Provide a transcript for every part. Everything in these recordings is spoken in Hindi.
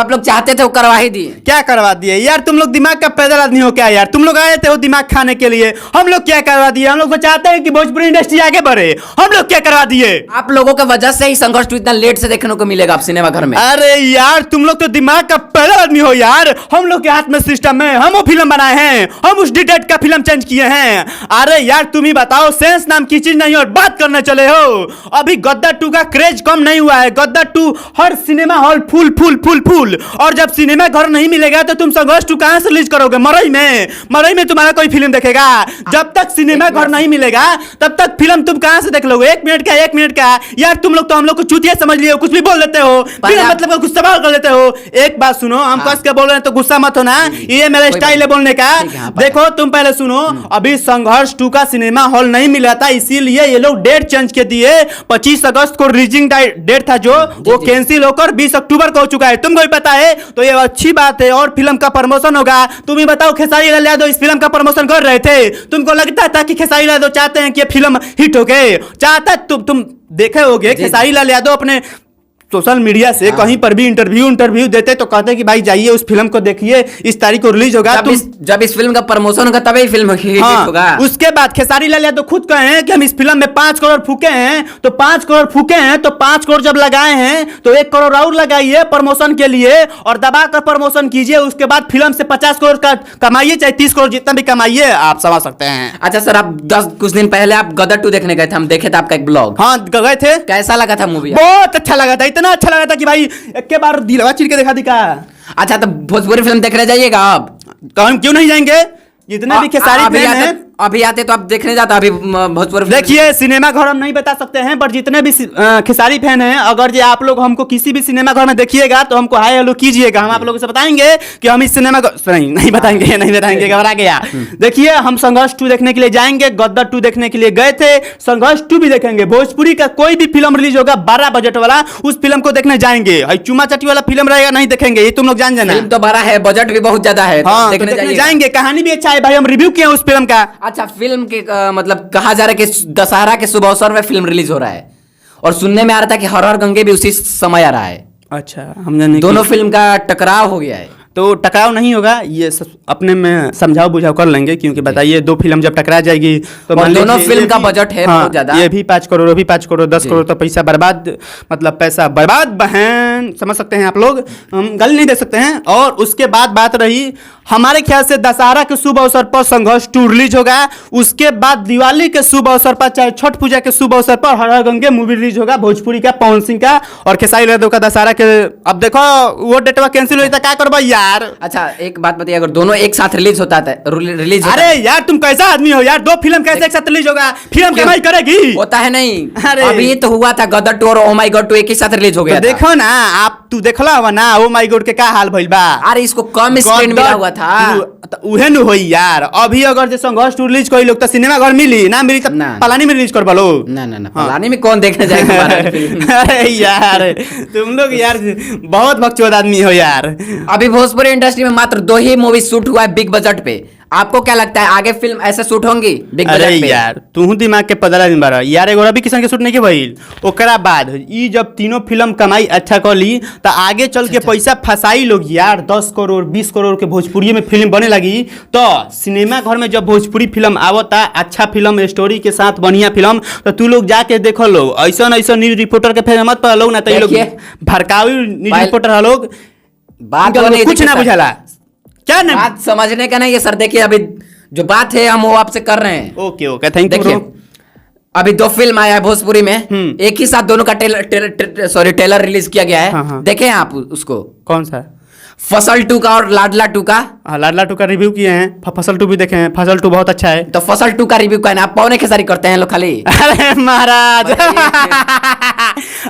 आप लोग चाहते थे वो करवा ही दिए। क्या करवा दिए यार, तुम लोग दिमाग का पैदल आदमी हो क्या यार? तुम लोग आए थे वो दिमाग खाने के लिए, हम लोग क्या करवा दिए? हम लोग तो चाहते हैं कि भोजपुरी इंडस्ट्री आगे बढ़े, हम लोग क्या करवा दिए? आप लोगों की वजह से ही संघर्ष टू इतना लेट से देखने को मिलेगा आप सिनेमा घर में। अरे यार तुम लोग तो दिमाग का पैदल आदमी हो यार, हम लोग के हाथ में सिस्टम है, हम वो फिल्म बनाए हैं, हम उस डिटेक्ट का फिल्म चेंज किए हैं। अरे यार तुम ही बताओ, सेंस नाम की चीज नहीं और बात करने चले हो। अभी गद्दार 2 का क्रेज कम नहीं हुआ है, गद्दार 2 हर cinema hall full full full full. और जब सिनेमा घर नहीं मिलेगा तो तुम संघर्ष 2 कहां से रिलीज करोगे? मरई में तुम्हारा कोई फिल्म देखेगा? जब तक सिनेमा घर नहीं मिलेगा तब तक फिल्म तुम कहां से देख लोगे? 1 मिनट का यार, तुम लोग तो हम लोग को चूतिया समझ लिए हो, कुछ भी बोल देते हो, फिर मतलब कुछ सवाल कर लेते हो। एक बात सुनो, हम कस के बोल रहे हैं तो गुस्सा मत होना, ये मेरा स्टाइल है बोलने का। देखो तुम पहले सुनो, अभी संघर्ष 2 का सिनेमा हॉल नहीं मिला था, इसीलिए ये लोग डेट चेंज के दिए। 25 अगस्त को रिलीजिंग डेट था जो वो कैंसिल होकर 20 अक्टूबर को हो चुका है, तुमको भी पता है, तो ये अच्छी बात है। और फिल्म का प्रमोशन होगा। तुम ही बताओ, खेसारी लाल यादव इस फिल्म का प्रमोशन कर रहे थे, तुमको लगता था कि खेसारी लाल यादव चाहते हैं कि ये फिल्म हिट हो गए? चाहता तुम देखे होगे खेसारी लाल यादव अपने सोशल मीडिया से कहीं पर भी इंटरव्यू देते तो कहते कि भाई जाइए उस फिल्म को देखिए, इस तारीख को रिलीज होगा। जब इस फिल्म का प्रमोशन होगा तभी फिल्म हिट होगा। उसके बाद खेसारी लाल यादव खुद कहे हैं कि हम इस फिल्म में 5 करोड़ फूके हैं, तो 5 करोड़ फूके हैं तो 5 करोड़ जब लगाए हैं तो 1 करोड़ और लगाइए प्रमोशन के लिए और दबा कर प्रमोशन कीजिए। उसके बाद फिल्म से 50 करोड़ का कमाइए, चाहे 30 करोड़ जितना भी कमाइए, आप समझ सकते हैं। अच्छा सर, आप कुछ दिन पहले आप गदर 2 देखने गए थे, हम देखे थे आपका एक ब्लॉग। हाँ गए थे। कैसा लगा था मूवी? बहुत अच्छा लगा था, इतना अच्छा लगा था कि भाई एक के बार दिलवा चीर के दिखा दी का। अच्छा तो भोजपुरी फिल्म देखने जाइएगा आप? तो हम क्यों नहीं जाएंगे? जितने भी खेसारी फैन हैं अभी आते तो आप देखने जाते। अभी भोजपुरी देखिए, सिनेमा घर हम नहीं बता सकते हैं, पर जितने भी खेसारी फैन हैं, अगर जो आप लोग हमको किसी भी सिनेमा घर में देखिएगा तो हमको हाय हेलो कीजिएगा, हम आप लोगों से बताएंगे कि हम इस सिनेमा घर नहीं बताएंगे घबरा गया। देखिए, हम संघर्ष 2 देखने के लिए जाएंगे, गद्दार 2 देखने के लिए गए थे, संघर्ष 2 भी देखेंगे। भोजपुरी का कोई भी फिल्म रिलीज होगा 12 बजट वाला, उस फिल्म को देखने जाएंगे। चुमा चटी वाला फिल्म रहेगा नहीं देखेंगे, ये तुम लोग जान जाना। फिल्म तो बड़ा है, बजट भी बहुत ज्यादा है, देखने जाएंगे। कहानी भी अच्छा है भाई, हम रिव्यू किए उस फिल्म का। अच्छा, फिल्म के मतलब कहा जा रहा है कि दशहरा के शुभ अवसर में फिल्म रिलीज हो रहा है, और सुनने में आ रहा था कि हर हर गंगे भी उसी समय आ रहा है। अच्छा, हमने दोनों फिल्म का टकराव हो गया है। तो टकराव नहीं होगा, ये अपने में समझाओ बुझाओ कर लेंगे, क्योंकि बताइए 2 फिल्म जब टकरा जाएगी तो दोनों फिल्म का बजट है बहुत ज्यादा। ये भी 5 करोड़, वो भी 5 करोड़, 10 करोड़, तो पैसा बर्बाद, मतलब पैसा बर्बाद बहन, समझ सकते हैं आप लोग, हम गाली नहीं दे सकते हैं। और उसके बाद बात रही, हमारे ख्याल से दशहरा के शुभ अवसर पर संघर्ष 2 रिलीज होगा। उसके बाद दिवाली के शुभ अवसर पर, चाहे छठ पूजा के शुभ अवसर पर, हर हर गंगे मूवी रिलीज होगा, भोजपुरी का, पवन सिंह का और खेसारी लाल यादव का दशहरा के। अब देखो वो डेटवा कैंसिल हो जाता, क्या करबो यार। अच्छा एक बात बताइए, अगर दोनों एक साथ रिलीज होता है रिलीज, अरे यार तुम कैसा आदमी हो यार, 2 फिल्म कैसे एक साथ रिलीज होगा? फिल्म कमाई करेगी? होता है नहीं। अरे अभी तो हुआ था गदर 2 और ओ माय गॉड 2 एक ही साथ रिलीज हो गया। तो देखो ना आप, तू देखला हुआ ना ओ माय गॉड के का हाल भइल बा। अरे इसको कम स्क्रीन मिला हुआ था, उहे न होई यार। अभी अगर जो संघर्ष 2 रिलीज कोई लोग तो सिनेमा घर मिली ना, मिली तब पलानी में रिलीज कर बोलो ना। पलानी में कौन देखने जाएगा? अरे यार तुम लोग यार बहुत बकचोद आदमी हो यार। अभी भोजपुरी इंडस्ट्री में मात्र 2 ही मूवी शूट हुआ है बिग बजट पे। आपको क्या लगता है आगे फिल्म ऐसे शूट होंगी बिग बजट पे? यार तू दिमाग के पदला दिन बार यार, एगो रवि किशन के शूट नहीं के भइल, ओकरा बाद ई जब तीनों फिल्म कमाई अच्छा कर ली तो आगे चल के पैसा फसाई लोग यार। 10 करोड़ 20 करोड़ के भोजपुरी में फिल्म बने लगी, तो सिनेमा घर में जब भोजपुरी फिल्म आवता, अच्छा फिल्म स्टोरी के साथ बढ़िया फिल्म, तो तू लोग जाके देखो लो। ऐसा न्यूज रिपोर्टर के फेर मत पा लोग ना, तो ये लोग भड़कावी न्यूज रिपोर्टर लोग बात कुछ ना बुझाला। क्या नहीं, बात समझने का नहीं है सर। देखिए अभी जो बात है हम वो आपसे कर रहे हैं। Okay thank you. अभी 2 फिल्म आया है भोजपुरी में, एक ही साथ दोनों का ट्रेलर रिलीज किया गया है। हाँ। देखे हैं आप उसको? कौन सा? फसल 2 का और लाडला 2 का। लाडला 2 का रिव्यू किए हैं, फसल 2 भी देखे हैं। फसल 2 बहुत अच्छा है। तो फसल 2 का रिव्यू का आप पौने खेसारी करते हैं लोग खाली। अरे महाराज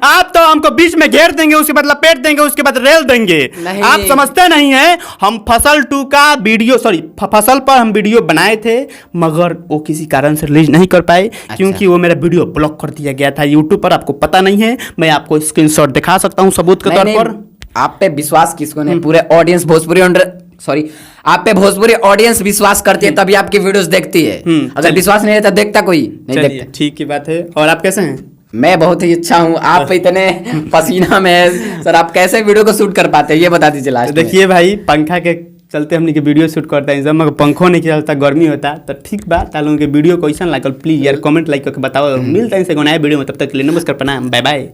आप तो हमको बीच में घेर देंगे, उसके बाद लपेट देंगे, उसके बाद रेल देंगे। आप समझते नहीं है, हम फसल 2 का वीडियो फसल पर हम वीडियो बनाए थे, मगर वो किसी कारण से रिलीज नहीं कर पाए। अच्छा। क्योंकि वो मेरा वीडियो ब्लॉक कर दिया गया था यूट्यूब पर। आपको पता नहीं है, मैं आपको स्क्रीनशॉट दिखा सकता हूँ सबूत के तौर पर। आप पे विश्वास किसको नहीं? पूरे ऑडियंस भोजपुरी आप पे भोजपुरी ऑडियंस विश्वास करती है तभी आपकी वीडियोस देखती है। अगर विश्वास नहीं रहता देखता कोई नहीं देखता। ठीक की बात है। और आप कैसे हैं? मैं बहुत ही अच्छा हूँ, आप इतने पसीना में हैं। सर आप कैसे वीडियो को शूट कर पाते हैं ये बता दीजिए लास्ट में। देखिए भाई, पंखा के चलते हमने के वीडियो शूट करते हैं, जब मगर पंखों नहीं चलता गर्मी होता तो ठीक बा। तालों के वीडियो कैसन लागल प्लीज यार कमेंट लाइक करके बताओ। मिलते हैं से नया वीडियो में, तब तक के लिए नमस्कार प्रणाम बाय बाय।